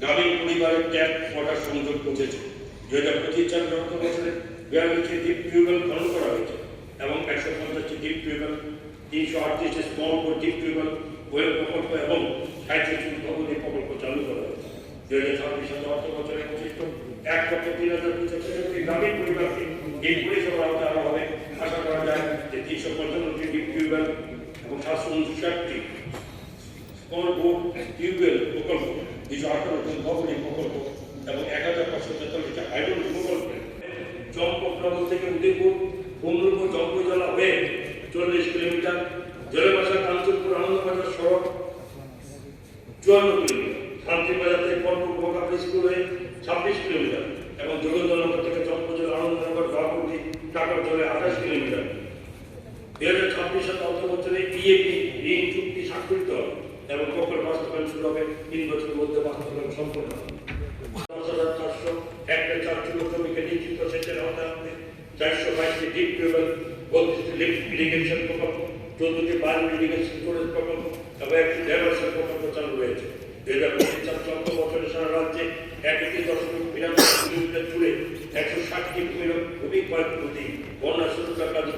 গ্রামীণ পরিবারের tap water সংযোগ পৌঁছেছে। 2025 অর্থ বছরে 42টি ডিপ টিউবওয়েল খনন করা হয়েছে এবং 150টি ডিপ টিউবওয়েল, 338টি small bore deep tubewell well প্রকল্প এবং 37টি ভবনী প্রকল্প চালু করা হয়েছে। 2026 অর্থ বছরে 1,03,263 গ্রামীণ পরিবারকে এই পরিষেবার আওতায় আনা হবে। আশা করা যায় যে 355টি ডিপ টিউবওয়েল এবং 759টি স্মল বোর টিউবওয়েল প্রকল্প, 218টি ভবনী প্রকল্প এবং 1543টি হাইড্রোলিক প্রকল্পে চম্পকনগর থেকে উদয়পুর কুমরুপুর জম্পজলা হয়ে 40 কিলোমিটার, জলেবাসা কাঞ্চনপুর আনন্দবাজার সড়ক 54 কিলোমিটার, শান্তিবাজার থেকে কর্মপুর স্কুল হয়ে 26 কিলোমিটার এবং যোগেন্দ্রনগর থেকে চম্পজলা আনন্দনগর গাঁওপুরি টাকারজলে 28 কিলোমিটার। 2026 সালে অর্থ বছরে ইএপি ঋণ চুক্তি স্বাক্ষরিত হবে এবং প্রকল্প বাস্তবায়ন শুরু হবে 3 বছরের মধ্যে বাস্তবায়ন সম্পূর্ণ হবে। 10,400 হেক্টর চারচুলো জমিকে নিশ্চিত সেচের আওতায় আনতে 422টি ডিপ টিউবওয়েল, 32টি লিফট ইরিগেশন প্রকল্প, 14টি বায়ু ইরিগেশন স্টোরেজ প্রকল্প এবং 1টি ডাইভারশন প্রকল্প চালু রয়েছে। 2025 বছরে সারা রাজ্যে 1.92 কিলোমিটার জুড়ে 160টি ভূমি ক্ষয়ক্ষতি, বন্যা সুরক্ষা কাজ